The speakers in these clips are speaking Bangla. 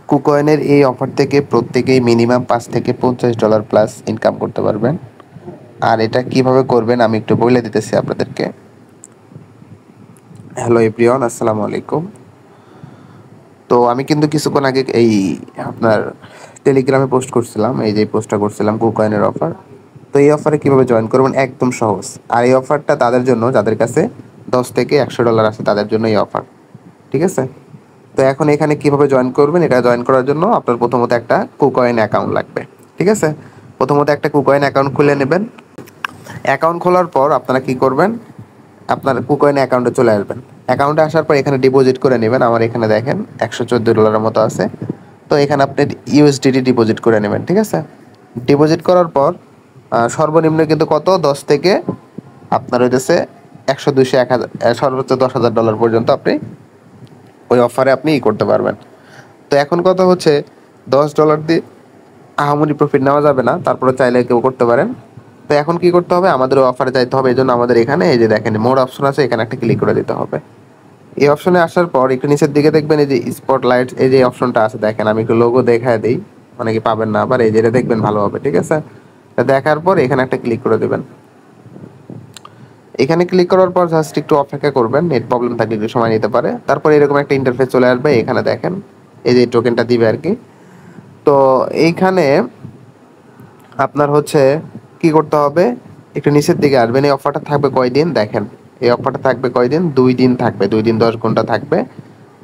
কুকয়েনের এই অফার থেকে প্রত্যেকেই মিনিমাম $5 থেকে $50 প্লাস ইনকাম করতে পারবেন। আর এটা কিভাবে করবেন আমি একটু বলে দিতেছি আপনাদেরকে। হ্যালো এভরিওয়ান, আসসালামু আলাইকুম। তো আমি কিন্তু কিছুক্ষণ আগে এই আপনার টেলিগ্রামে পোস্ট করছিলাম, এই যে পোস্টটা করছিলাম কুকয়েনের অফার। তো এই অফারে কিভাবে জয়েন করবেন একদম সহজ। আর এই অফারটা তাদের জন্য যাদের কাছে $10 থেকে $100 আছে, তাদের জন্য এই অফার, ঠিক আছে? তো এখন এখানে কিভাবে জয়েন করবেন, এটা জয়েন করার জন্য আপনার প্রথমত একটা কুকয়েন অ্যাকাউন্ট লাগবে, ঠিক আছে? প্রথমত একটা কুকয়েন অ্যাকাউন্ট খুলে নেবেন। অ্যাকাউন্ট খোলার পর আপনারা কি করবেন, আপনার কুকয়েন অ্যাকাউন্টে চলে আসবেন। অ্যাকাউন্টে আসার পর এখানে ডিপোজিট করে নেবেন। আমার এখানে দেখেন $114 মতো আছে। তো এখানে আপনি ইউএসডিটি ডিপোজিট করে নেবেন, ঠিক আছে? ডিপোজিট করার পর সর্বনিম্ন কিন্তু কত, 10 থেকে আপনার হইতেছে 100, 200, 1000, সর্বোচ্চ $10,000 পর্যন্ত আপনি ওই অফারে আপনি করতে পারবেন। তো এখন কথা হচ্ছে, $10 দিয়ে আহামরি প্রফিট নেওয়া যাবে না, তারপরে চাইলে কেউ করতে পারেন। তো এখন কি করতে হবে, আমাদের অফারে যাইতে হবে। এই জন্য আমাদের এখানে এই যে দেখেন মোর অপশন আছে, এখানে একটা ক্লিক করে দিতে হবে। এই অপশনে আসার পর একটু নিচের দিকে দেখবেন এই যে স্পটলাইট, এই যে অপশনটা আছে দেখেন, আমি একটু লোগো দেখায় দিই, মানে কি পাবেন না আবার, এই যে এটা দেখবেন ভালোভাবে, ঠিক আছে? দেখার পর এখানে একটা ক্লিক করে দেবেন। এখানে ক্লিক করার পর জাস্ট একটু অপেক্ষা করবেন, নেট প্রবলেম থাকলে একটু সময় নিতে পারে। তারপর এরকম একটা ইন্টারফেস চলে আসবে, এখানে দেখেন এই যে টোকেনটা দিবে আর কি। তো এইখানে আপনার হচ্ছে কি করতে হবে, একটু নিচের দিকে আসবেন। এই অফারটা থাকবে কয়দিন দেখেন, এই অফারটা থাকবে কয়দিন, 2 দিন থাকবে, 2 দিন 10 ঘন্টা থাকবে।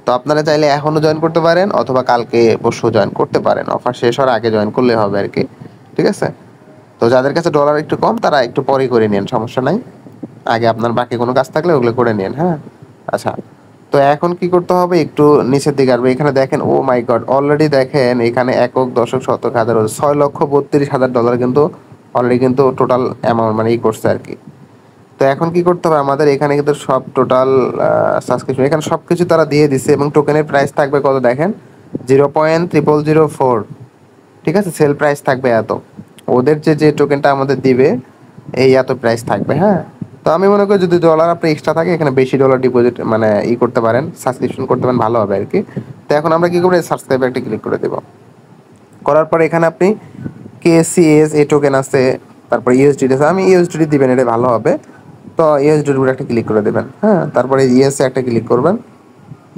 তো আপনারা চাইলে এখনও জয়েন করতে পারেন অথবা কালকে পরশু জয়েন করতে পারেন, অফার শেষ হওয়ার আগে জয়েন করলে হবে আর কি, ঠিক আছে? তো যাদের কাছে ডলার একটু কম তারা একটু পরে করে নিন, সমস্যা নাই। আগে আপনার বাকি কোনো কাজ থাকলে ওগুলো করে নিন, হ্যাঁ? আচ্ছা, তো এখন কি করতে হবে, একটু নিচের দিকে আসবে। এখানে দেখেন, ও মাই গড, অলরেডি দেখেন এখানে একক, দশক, শতক, হাজার, $6,32,000 কিন্তু অলরেডি কিন্তু টোটাল অ্যামাউন্ট মানে করছে আর কি। তো এখন কি করতে হবে আমাদের, এখানে কিন্তু সব টোটাল সাবস্ক্রিপশন এখানে সব কিছু তারা দিয়ে দিচ্ছে এবং টোকেনের প্রাইস থাকবে কত দেখেন, 0.0004, ঠিক আছে? সেল প্রাইস থাকবে এত। ওদের যে টোকেনটা আমাদের দিবে এই এত প্রাইস থাকবে, হ্যাঁ? তো আমি মনে করি যদি ডলার আপনি এক্সট্রা থাকে, এখানে বেশি ডলার ডিপোজিট মানে করতে পারেন, সাবস্ক্রিপশন করতে পারেন, ভালো হবে আর কি। তো এখন আমরা কি করবো, সাবস্ক্রাইবে একটা ক্লিক করে দেবো। করার পর এখানে আপনি কেসিএস এই টোকেন আছে, তারপর ইউএসডিটি আছে, আমি ইউএসডিটি দিবেন, এটা ভালো হবে। তো ইউএসডিটির উপরে একটা ক্লিক করে দেবেন, হ্যাঁ? তারপরে ইএসএ একটা ক্লিক করবেন।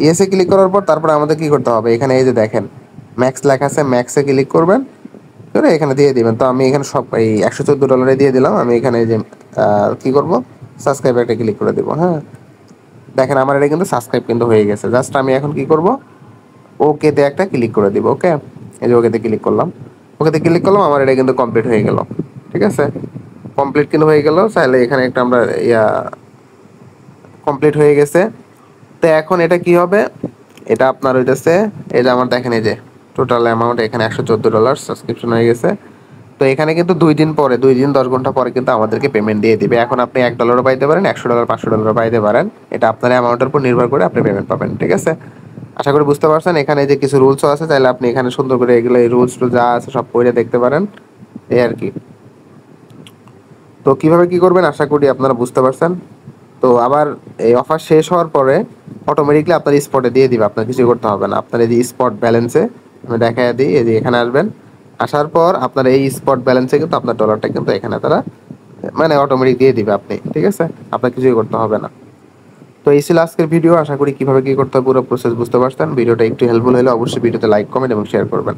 ইএসএ ক্লিক করার পর তারপরে আমাদের কি করতে হবে, এখানে এই যে দেখেন ম্যাক্স লেখা আছে, ম্যাক্সে ক্লিক করবেন করে এখানে দিয়ে দিবেন। তো আমি এখানে সব এই $114 দিয়ে দিলাম। আমি এখানে এই যে কি করব, সাবস্ক্রাইব একটা ক্লিক করে দেবো, হ্যাঁ? দেখেন আমার এটা কিন্তু সাবস্ক্রাইব কিন্তু হয়ে গেছে। জাস্ট আমি এখন কি করব, ওকেতে একটা ক্লিক করে দিব, ওকে? এই যে ওকেতে ক্লিক করলাম, ওকেতে ক্লিক করলাম, আমার এটা কিন্তু কমপ্লিট হয়ে গেল, ঠিক আছে? কমপ্লিট কিন্তু হয়ে গেল। চাইলে এখানে একটা আমরা কমপ্লিট হয়ে গেছে। তো এখন এটা কি হবে, এটা আপনার হইতেছে এই যে আমার দেখেন এই যে টোটাল অ্যামাউন্ট এখানে $114 সাবস্ক্রিপশন হয়ে গেছে। তো এখানে কিন্তু 2 দিন পরে, 2 দিন 10 ঘন্টা পরে কিন্তু আমাদেরকে পেমেন্ট দিয়ে দিবে। এখন আপনি $1 পাইতে পারেন, $100, $500 পাইতে পারেন, এটা আপনার অ্যামাউন্টের উপর নির্ভর করে আপনি পেমেন্ট পাবেন, ঠিক আছে? আশা করি বুঝতে পারছেন। এখানে যে কিছু রুলসও আছে, চাইলে আপনি এখানে সুন্দর করে এগুলো এই রুলস যা আছে সব পড়ে দেখতে পারেন, এই আর কি। তো কিভাবে কি করবেন আশা করি আপনারা বুঝতে পারছেন। তো আবার এই অফার শেষ হওয়ার পরে অটোমেটিকলি আপনার স্পটে দিয়ে দিবে, আপনার কিছু করতে হবে না। আপনার এই যে স্পট ব্যালেন্সে আমি দেখাই দিই, এই যে এখানে আসবেন, আসার পর আপনার এই স্পট ব্যালেন্সে কিন্তু আপনার ডলারটা কিন্তু এখানে তারা মানে অটোমেটিক দিয়ে দিবে আপনি, ঠিক আছে? আপনার কিছুই করতে হবে না। তো এই ছিল আজকের ভিডিও। আশা করি কিভাবে কি করতে হবে পুরো প্রসেস বুঝতে পারছেন। ভিডিওটা একটু হেল্পফুল হলে অবশ্যই ভিডিওতে লাইক, কমেন্ট এবং শেয়ার করবেন।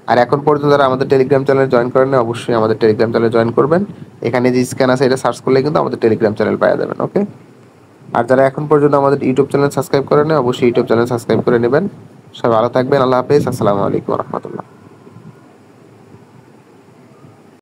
আর এখন পর্যন্ত যারা আমাদের টেলিগ্রাম চ্যানেলে জয়েন করেন না, অবশ্যই আমাদের টেলিগ্রাম চ্যানেলে জয়েন করবেন। এখানে যে স্ক্যান আছে এটা সার্চ করলে কিন্তু আমাদের টেলিগ্রাম চ্যানেল পাওয়া যাবেন, ওকে? আর যারা এখন পর্যন্ত আমাদের ইউটিউব চ্যানেল সাবস্ক্রাইব করেন না, অবশ্যই ইউটিউব চ্যানেল সাবস্ক্রাইব করে নেবেন। সবাই ভালো থাকবেন, আল্লাহ হাফেজ, আসসালামু আলাইকুম রহমতুল্লাহ।